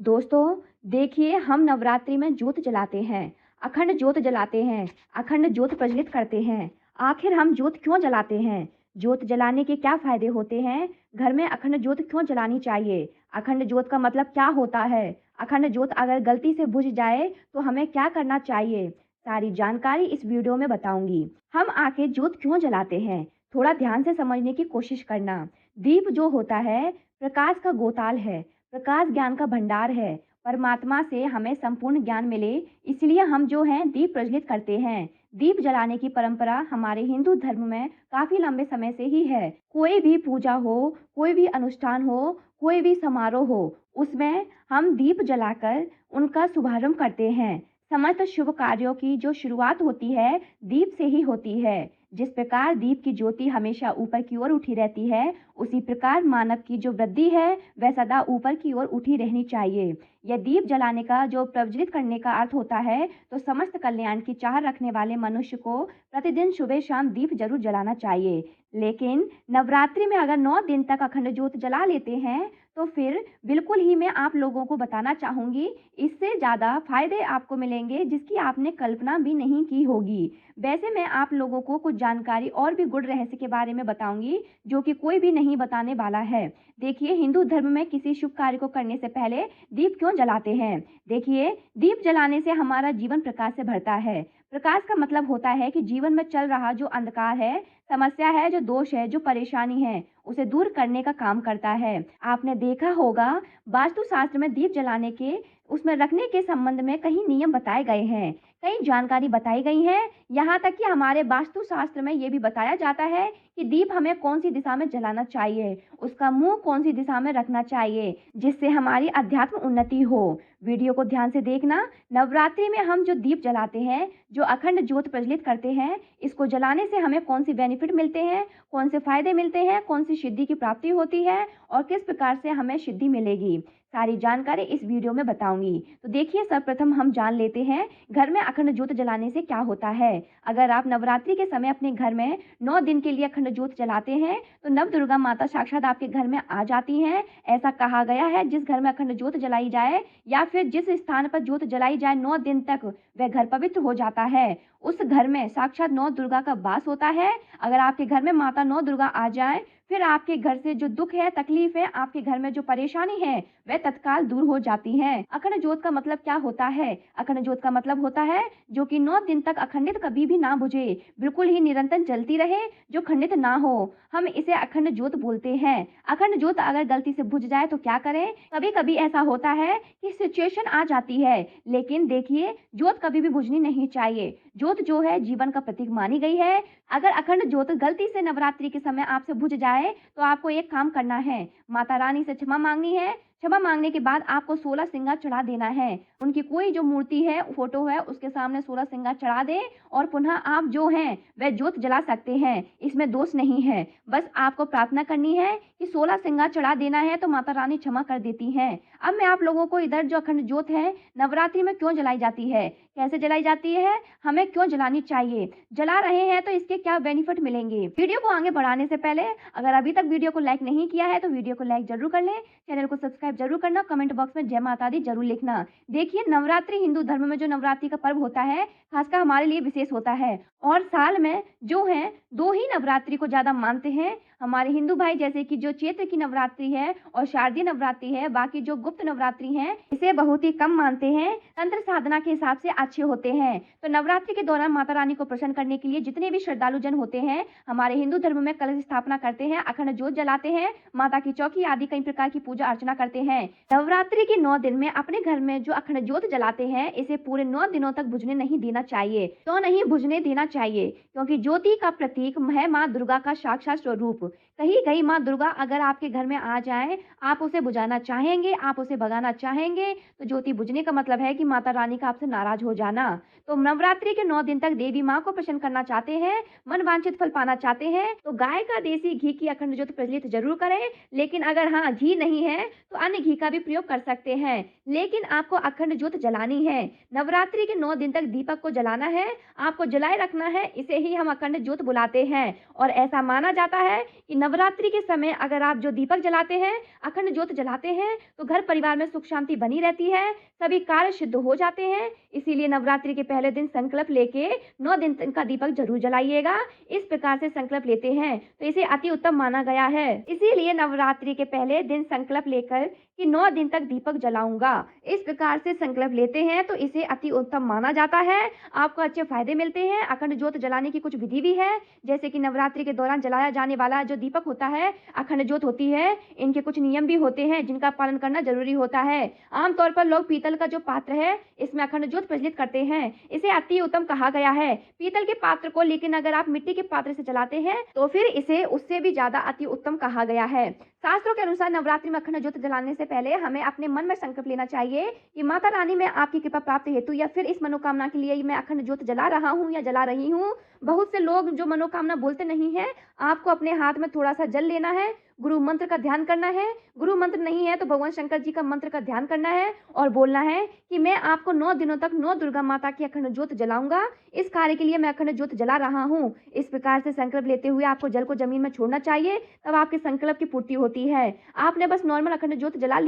दोस्तों, देखिए हम नवरात्रि में ज्योत जलाते हैं, अखंड ज्योत जलाते हैं, अखंड ज्योत प्रज्वलित करते हैं। आखिर हम ज्योत क्यों जलाते हैं? ज्योत जलाने के क्या फ़ायदे होते हैं? घर में अखंड ज्योत क्यों जलानी चाहिए? अखंड ज्योत का मतलब क्या होता है? अखंड ज्योत अगर गलती से बुझ जाए तो हमें क्या करना चाहिए? सारी जानकारी इस वीडियो में बताऊँगी। हम आखिर ज्योत क्यों जलाते हैं? थोड़ा ध्यान से समझने की कोशिश करना। दीप जो होता है, प्रकाश का गोताल है। प्रकाश ज्ञान का भंडार है। परमात्मा से हमें संपूर्ण ज्ञान मिले, इसलिए हम जो हैं दीप प्रज्वलित करते हैं। दीप जलाने की परंपरा हमारे हिंदू धर्म में काफी लंबे समय से ही है। कोई भी पूजा हो, कोई भी अनुष्ठान हो, कोई भी समारोह हो, उसमें हम दीप जलाकर उनका शुभारंभ करते हैं। समस्त शुभ कार्यों की जो शुरुआत होती है, दीप से ही होती है। जिस प्रकार दीप की ज्योति हमेशा ऊपर की ओर उठी रहती है, उसी प्रकार मानव की जो वृद्धि है वह सदा ऊपर की ओर उठी रहनी चाहिए। यह दीप जलाने का जो प्रज्वलित करने का अर्थ होता है, तो समस्त कल्याण की चाह रखने वाले मनुष्य को प्रतिदिन सुबह शाम दीप जरूर जलाना चाहिए। लेकिन नवरात्रि में अगर 9 दिन तक अखंड ज्योत जला लेते हैं, तो फिर बिल्कुल ही मैं आप लोगों को बताना चाहूंगी, इससे ज़्यादा फायदे आपको मिलेंगे जिसकी आपने कल्पना भी नहीं की होगी। वैसे मैं आप लोगों को कुछ जानकारी और भी गुड़ रहस्य के बारे में बताऊंगी, जो कि कोई भी नहीं बताने वाला है। देखिए, हिंदू धर्म में किसी शुभ कार्य को करने से पहले दीप क्यों जलाते हैं? देखिए, दीप जलाने से हमारा जीवन प्रकाश से भरता है। प्रकाश का मतलब होता है कि जीवन में चल रहा जो अंधकार है, समस्या है, जो दोष है, जो परेशानी है, उसे दूर करने का काम करता है। आपने देखा होगा, वास्तुशास्त्र में दीप जलाने के उसमें रखने के संबंध में कई नियम बताए गए हैं, कई जानकारी बताई गई है। यहाँ तक कि हमारे वास्तुशास्त्र में ये भी बताया जाता है कि दीप हमें कौन सी दिशा में जलाना चाहिए, उसका मुंह कौन सी दिशा में रखना चाहिए, जिससे हमारी अध्यात्म उन्नति हो। वीडियो को ध्यान से देखना। नवरात्रि में हम जो दीप जलाते हैं, जो अखंड ज्योत प्रज्वलित करते हैं, इसको जलाने से हमें कौन सी बेनिफिट मिलते हैं, कौन से फायदे मिलते हैं, कौन सी सिद्धि की प्राप्ति होती है और किस प्रकार से हमें सिद्धि मिलेगी, सारी जानकारी इस वीडियो में बताऊंगी। तो देखिए, सर्वप्रथम हम जान लेते हैं घर में अखंड ज्योत जलाने से क्या होता है। अगर आप नवरात्रि के समय अपने घर में 9 दिन के लिए अखंड ज्योत जलाते हैं, तो नव दुर्गा माता साक्षात आपके घर में आ जाती हैं। ऐसा कहा गया है, जिस घर में अखंड ज्योत जलाई जाए या फिर जिस स्थान पर ज्योत जलाई जाए 9 दिन तक, वह घर पवित्र हो जाता है। उस घर में साक्षात 9 दुर्गा का वास होता है। अगर आपके घर में माता 9 दुर्गा आ जाए, फिर आपके घर से जो दुख है, तकलीफ है, आपके घर में जो परेशानी है, वह तत्काल दूर हो जाती है। अखंड ज्योत का मतलब क्या होता है? अखंड ज्योत का मतलब होता है जो कि 9 दिन तक अखंडित कभी भी ना बुझे, बिल्कुल ही निरंतर जलती रहे, जो खंडित ना हो। हम इसे अखंड ज्योत बोलते हैं। अखंड ज्योत अगर गलती से बुझ जाए तो क्या करें? कभी कभी ऐसा होता है कि सिचुएशन आ जाती है, लेकिन देखिए, ज्योत कभी भी बुझनी नहीं चाहिए। ज्योत जो है जीवन का प्रतीक मानी गई है। अगर अखंड ज्योत गलती से नवरात्रि के समय आपसे बुझ जाए, तो आपको एक काम करना है, माता रानी से क्षमा मांगनी है। क्षमा मांगने के बाद आपको 16 सिंगार चढ़ा देना है। उनकी कोई जो मूर्ति है, फोटो है, उसके सामने 16 सिंगार चढ़ा दें और पुनः आप जो हैं वह ज्योत जला सकते हैं। इसमें दोष नहीं है। बस आपको प्रार्थना करनी है कि 16 सिंगार चढ़ा देना है, तो माता रानी क्षमा कर देती हैं। अब मैं आप लोगों को इधर जो अखंड ज्योत है नवरात्रि में क्यों जलाई जाती है, कैसे जलाई जाती है, हमें क्यों जलानी चाहिए, जला रहे हैं तो इसके क्या बेनिफिट मिलेंगे। वीडियो को आगे बढ़ाने से पहले अगर अभी तक वीडियो को लाइक नहीं किया है तो वीडियो को लाइक जरूर कर लें, चैनल को सब्सक्राइब जरूर करना, कमेंट बॉक्स में जय माता दी जरूर लिखना। देखिए, नवरात्रि हिंदू धर्म में जो नवरात्रि का पर्व होता है, खासकर हमारे लिए विशेष होता है और साल में जो है 2 ही नवरात्रि को ज्यादा मानते हैं हमारे हिंदू भाई, जैसे कि जो चैत्र की नवरात्रि है और शारदीय नवरात्रि है। बाकी जो गुप्त नवरात्रि है, इसे बहुत ही कम मानते हैं, तंत्र साधना के हिसाब से अच्छे होते हैं। तो नवरात्रि के दौरान माता रानी को प्रसन्न करने के लिए जितने भी श्रद्धालु जन होते हैं, हमारे हिंदू धर्म में कलश स्थापना करते हैं, अखंड ज्योत जलाते हैं, माता की चौकी आदि कई प्रकार की पूजा अर्चना करते हैं। नवरात्रि के 9 दिन में अपने घर में जो अखंड ज्योत जलाते हैं, इसे पूरे 9 दिनों तक बुझने नहीं देना चाहिए। तो नहीं बुझने देना चाहिए, क्योंकि ज्योति का प्रतीक है माँ दुर्गा का साक्षात स्वरूप। कही गई माँ दुर्गा अगर आपके घर में आ जाए, आप उसे बुझाना चाहेंगे, आप उसे भगाना चाहेंगे, तो ज्योति बुझने का मतलब है कि माता रानी का आपसे नाराज हो जाना। तो नवरात्रि के 9 दिन तक देवी माँ को प्रसन्न करना चाहते हैं, मन वांछित फल पाना चाहते हैं, तो गाय का देसी घी की अखंड ज्योत प्रज्वलित जरूर करें। लेकिन अगर हाँ घी नहीं है तो अन्य घी का भी प्रयोग कर सकते हैं, लेकिन आपको अखंड ज्योत जलानी है। नवरात्रि के 9 दिन तक दीपक को जलाना है, आपको जलाए रखना है, इसे ही हम अखंड ज्योत बुलाते हैं। और ऐसा माना जाता है कि नवरात्रि के समय अगर आप जो दीपक जलाते हैं, अखंड ज्योत जलाते हैं, तो घर परिवार में सुख शांति बनी रहती है, सभी कार्य सिद्ध हो जाते हैं। इसीलिए नवरात्रि के पहले दिन संकल्प लेके 9 दिन तक का दीपक जरूर जलाइएगा। इस प्रकार से संकल्प लेते हैं तो इसे अति उत्तम माना गया है। इसीलिए नवरात्रि के पहले दिन संकल्प लेकर कि 9 दिन तक दीपक जलाऊंगा, इस प्रकार से संकल्प लेते हैं तो इसे अति उत्तम माना जाता है। आपको अच्छे फायदे मिलते हैं। अखंड ज्योत जलाने की कुछ विधि भी है, जैसे कि नवरात्रि के दौरान जलाया जाने वाला जो दीपक होता है, अखंड ज्योत होती है, इनके कुछ नियम भी होते हैं जिनका पालन करना जरूरी होता है। आमतौर पर लोग पीतल का जो पात्र है, इसमें अखंड ज्योत प्रज्वलित करते हैं। इसे अति उत्तम कहा गया है पीतल के पात्र को, लेकिन अगर आप मिट्टी के पात्र से जलाते हैं तो फिर इसे उससे भी ज्यादा अति उत्तम कहा गया है। शास्त्रों के अनुसार नवरात्रि में अखंड ज्योत जलाने से पहले हमें अपने मन में संकल्प लेना चाहिए कि माता रानी में आपकी कृपा प्राप्त हेतु या फिर इस मनोकामना के लिए मैं अखंड ज्योत जला रहा हूँ या जला रही हूँ। बहुत से लोग जो मनोकामना बोलते नहीं है, आपको अपने हाथ में थोड़ा सा जल लेना है, गुरु मंत्र का ध्यान करना है। गुरु मंत्र नहीं है तो भगवान शंकर जी का मंत्र का ध्यान करना है और बोलना है कि मैं आपको 9 दिनों तक 9 दुर्गा माता की अखंड ज्योत जलाऊंगा। इस कार्य के लिए मैं अखंड ज्योत जला रहा हूँ। इस प्रकार से संकल्प लेते हुए आपको जल को जमीन में छोड़ना चाहिए, तब आपके संकल्प की पूर्ति होती है। आपने बस नॉर्मल अखंड ज्योत जला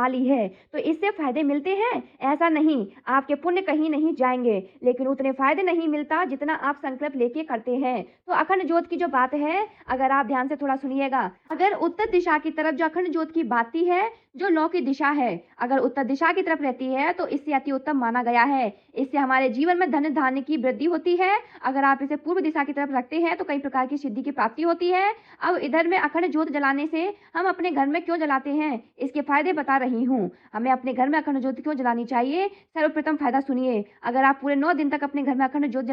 ली है, तो इससे फायदे मिलते हैं? ऐसा नहीं, आपके पुण्य कहीं नहीं जाएंगे, लेकिन उतने फायदे नहीं मिलता जितना आप संकल्प लेके करते हैं। तो अखंड ज्योत की जो बात है, अगर आप ध्यान से थोड़ा सुनिएगा। अगर उत्तर दिशा की तरफ जो अखंड ज्योत की बाती है, जो लौ की दिशा है, अगर उत्तर दिशा की तरफ रहती है तो इससे अति उत्तम माना गया है। इससे हमारे जीवन में धन धान्य की वृद्धि होती है। अगर आप इसे पूर्व दिशा की तरफ रखते हैं तो कई प्रकार की सिद्धि की प्राप्ति होती है। अब इधर में अखंड ज्योत जलाने से हम अपने घर में क्यों जलाते हैं, इसके फायदे बता रही हूँ। हमें अपने घर में अखंड ज्योत क्यों जलानी चाहिए, सर्वप्रथम फायदा सुनिए। अगर आप पूरे 9 दिन तक अपने घर में अखंड ज्योत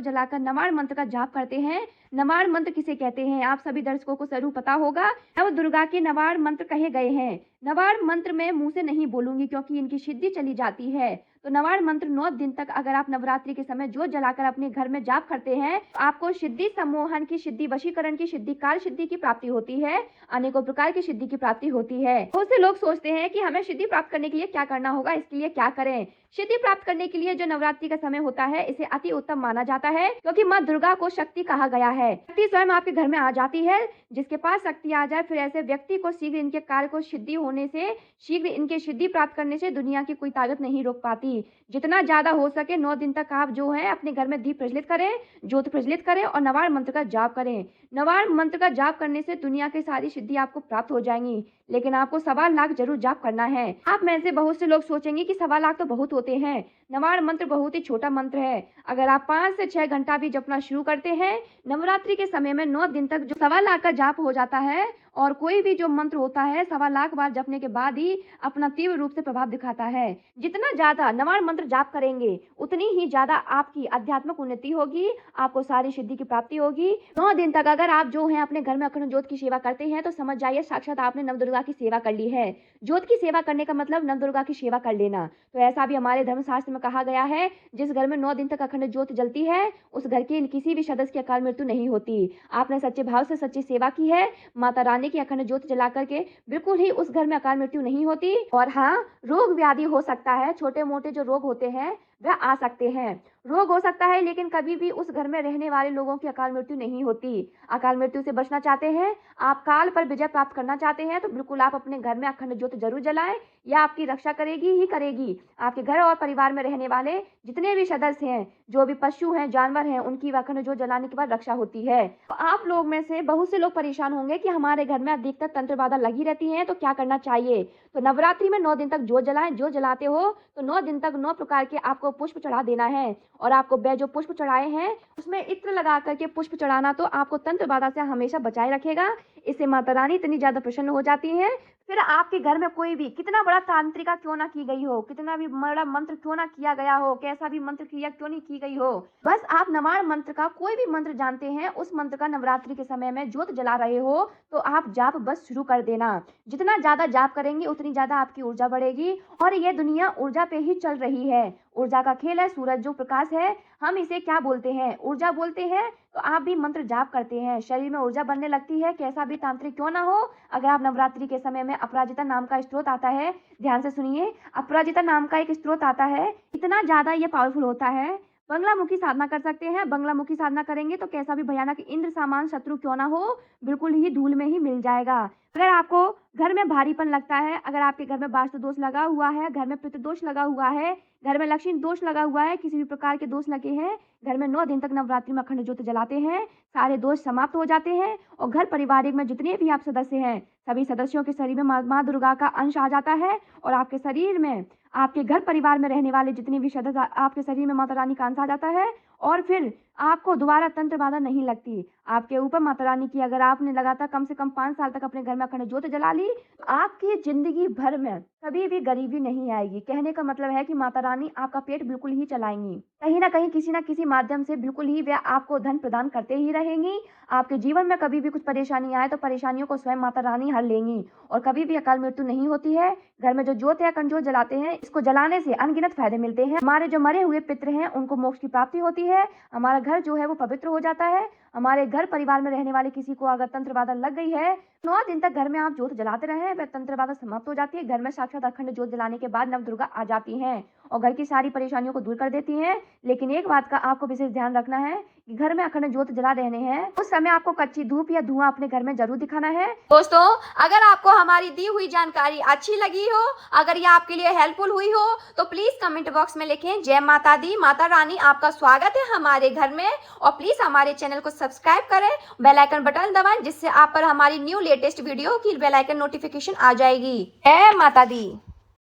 जलाकर नवाण मंत्र का जाप करते हैं। नवाण मंत्र किसे कहते हैं, आप सभी दर्शकों को जरूर पता होगा। नव दुर्गा के नवाण मंत्र कहे गए हैं। नवाण मंत्र मैं मुंह से नहीं बोलूंगी क्योंकि इनकी सिद्धि चली जाती है। तो नवाण मंत्र 9 दिन तक अगर आप नवरात्रि के समय ज्योत जलाकर अपने घर में जाप करते हैं, आपको सिद्धि सम्मोहन की सिद्धि, वशीकरण की सिद्धि, काल सिद्धि की प्राप्ति होती है, अनेकों प्रकार की सिद्धि की प्राप्ति होती है। बहुत से लोग सोचते हैं कि हमें सिद्धि प्राप्त करने के लिए क्या करना होगा, इसके लिए क्या करें। सिद्धि प्राप्त करने के लिए जो नवरात्रि का समय होता है, इसे अति उत्तम माना जाता है, क्योंकि माँ दुर्गा को शक्ति कहा गया है। शक्ति स्वयं आपके घर में आ जाती है। जिसके पास शक्ति आ जाए, फिर ऐसे व्यक्ति को शीघ्र इनके कार्य को सिद्धि होने से, शीघ्र इनके सिद्धि प्राप्त करने से दुनिया की कोई ताकत नहीं रोक पाती। जितना ज्यादा हो सके 9 दिन तक आप जो है अपने घर में दीप प्रज्वलित करें, ज्योत प्रज्वलित करें और नवाण मंत्र का जाप करें। नवाण मंत्र का जाप करने से दुनिया की सारी सिद्धि आपको प्राप्त हो जाएंगी, लेकिन आपको 1.25 लाख जरूर जाप करना है। आप में से बहुत से लोग सोचेंगे कि 1.25 लाख तो बहुत होते हैं। नवाण मंत्र बहुत ही छोटा मंत्र है। अगर आप 5 से 6 घंटा भी जपना शुरू करते हैं, नवरात्रि के समय में 9 दिन तक जो 1.25 लाख का जाप हो जाता है। और कोई भी जो मंत्र होता है 1.25 लाख बार जपने के बाद ही अपना तीव्र रूप से प्रभाव दिखाता है। जितना ज्यादा नवाण मंत्र जाप करेंगे, उतनी ही ज्यादा आपकी आध्यात्मिक उन्नति होगी, आपको सारी सिद्धि की प्राप्ति होगी। 9 दिन तक अगर आप जो है अपने घर में अखंड ज्योत की सेवा करते हैं, तो समझ जाइए साक्षात आपने नवदुर्गा की सेवा कर ली है। ज्योत की सेवा करने का मतलब नवदुर्गा की सेवा कर लेना। तो ऐसा भी हमारे धर्मशास्त्र में कहा गया है, जिस घर में 9 दिन तक अखंड ज्योत जलती है, उस घर के किसी भी सदस्य की अकाल मृत्यु नहीं होती। आपने सच्चे भाव से सच्ची सेवा की है, माता रानी की अखंड ज्योत जला करके बिल्कुल ही उस घर में अकाल मृत्यु नहीं होती। और हाँ, रोग व्याधि हो सकता है, छोटे मोटे जो रोग होते हैं वह आ सकते हैं। रोग हो सकता है, लेकिन कभी भी उस घर में रहने वाले लोगों की अकाल मृत्यु नहीं होती। अकाल मृत्यु से बचना चाहते हैं, आप काल पर विजय प्राप्त करना चाहते हैं, तो बिल्कुल आप अपने घर में अखंड ज्योत जरूर जलाएं। यह आपकी रक्षा करेगी ही करेगी। आपके घर और परिवार में रहने वाले जितने भी सदस्य हैं, जो भी पशु हैं, जानवर हैं, उनकी अखंड ज्योत जलाने के बाद रक्षा होती है। तो आप लोग में से बहुत से लोग परेशान होंगे कि हमारे घर में अधिकतर तंत्र बाधा लगी रहती है, तो क्या करना चाहिए। तो नवरात्रि में 9 दिन तक ज्योत जलाएं। ज्योत जलाते हो तो 9 दिन तक 9 प्रकार के आपको पुष्प चढ़ा देना है। और आपको जो पुष्प चढ़ाए हैं, उसमें इत्र लगा करके पुष्प चढ़ाना तो आपको तंत्र बाधा से हमेशा बचाए रखेगा। इससे माता रानी इतनी ज्यादा प्रसन्न हो जाती है। फिर आपके घर में कोई भी कितना बड़ा तांत्रिका क्यों ना की गई हो, कितना भी बड़ा मंत्र क्यों ना किया गया हो, कैसा भी मंत्र क्रिया क्यों नहीं की गई हो, बस आप नवाण मंत्र का कोई भी मंत्र जानते हैं, उस मंत्र का नवरात्रि के समय में ज्योत जला रहे हो, तो आप जाप बस शुरू कर देना। जितना ज्यादा जाप करेंगे उतनी ज्यादा आपकी ऊर्जा बढ़ेगी। और ये दुनिया ऊर्जा पे ही चल रही है। ऊर्जा का खेल है। सूरज जो प्रकाश है, हम इसे क्या बोलते हैं, ऊर्जा बोलते हैं। तो आप भी मंत्र जाप करते हैं, शरीर में ऊर्जा बनने लगती है। कैसा भी तांत्रिक क्यों ना हो, अगर आप नवरात्रि के समय में अपराजिता नाम का स्त्रोत आता है, ध्यान से सुनिए, अपराजिता नाम का एक स्त्रोत आता है, इतना ज्यादा ये पावरफुल होता है। बंगलामुखी साधना कर सकते हैं। बंगलामुखी साधना करेंगे तो कैसा भी भयानक इंद्र समान शत्रु क्यों ना हो, बिल्कुल ही धूल में ही मिल जाएगा। अगर आपको घर में भारीपन लगता है, अगर आपके घर में वास्तु दोष लगा हुआ है, घर में पितृ दोष लगा हुआ है, घर में लक्ष्मी दोष लगा हुआ है, किसी भी प्रकार के दोष लगे हैं, घर में 9 दिन तक नवरात्रि में अखंड ज्योत जलाते हैं, सारे दोष समाप्त हो जाते हैं और घर पारिवारिक में जितने भी आप सदस्य हैं, सभी सदस्यों के शरीर में माँ दुर्गा का अंश आ जाता है और आपके शरीर में, आपके घर परिवार में रहने वाले जितने भी सदस्य आपके शरीर में माता रानी का अंश आ जाता है और फिर आपको दोबारा तंत्र बाधा नहीं लगती। आपके ऊपर माता रानी की अगर आपने लगातार कम से कम 5 साल तक अपने घर में अखंड ज्योत जला ली, आपकी जिंदगी भर में कभी भी गरीबी नहीं आएगी। कहने का मतलब है कि माता रानी आपका पेट बिल्कुल ही चलाएंगी। कहीं ना कहीं किसी ना किसी माध्यम से बिल्कुल ही वे आपको धन प्रदान करते ही रहेंगी। आपके जीवन में कभी भी कुछ परेशानी आए तो परेशानियों को स्वयं माता रानी हर लेंगी और कभी भी अकाल मृत्यु नहीं होती है। घर में जो ज्योत है, अखंड ज्योत जलाते हैं, इसको जलाने से अनगिनत फायदे मिलते हैं। हमारे जो मरे हुए पितृ हैं उनको मोक्ष की प्राप्ति होती है। हमारा घर जो है वो पवित्र हो जाता है। हमारे घर परिवार में रहने वाले किसी को अगर तंत्र बाधा लग गई है, 9 दिन तक घर में आप ज्योत जलाते रहे, वह तंत्र बाधा समाप्त हो जाती है। घर में साक्षात अखंड ज्योत जलाने के बाद नव दुर्गा आ जाती हैं और घर की सारी परेशानियों को दूर कर देती हैं। लेकिन एक बात का आपको विशेष ध्यान रखना है कि घर में अखंड ज्योत जला रहने हैं उस समय आपको कच्ची धूप या धुआं अपने घर में जरूर दिखाना है। दोस्तों, अगर आपको हमारी दी हुई जानकारी अच्छी लगी हो, अगर ये आपके लिए हेल्पफुल हुई हो, तो प्लीज कमेंट बॉक्स में लिखें जय माता दी, माता रानी आपका स्वागत है हमारे घर में। और प्लीज हमारे चैनल को सब्सक्राइब करें, बेल आइकन बटन दबाएं, जिससे आप पर हमारी न्यू लेटेस्ट वीडियो की बेल आइकन नोटिफिकेशन आ जाएगी। जय माता दी।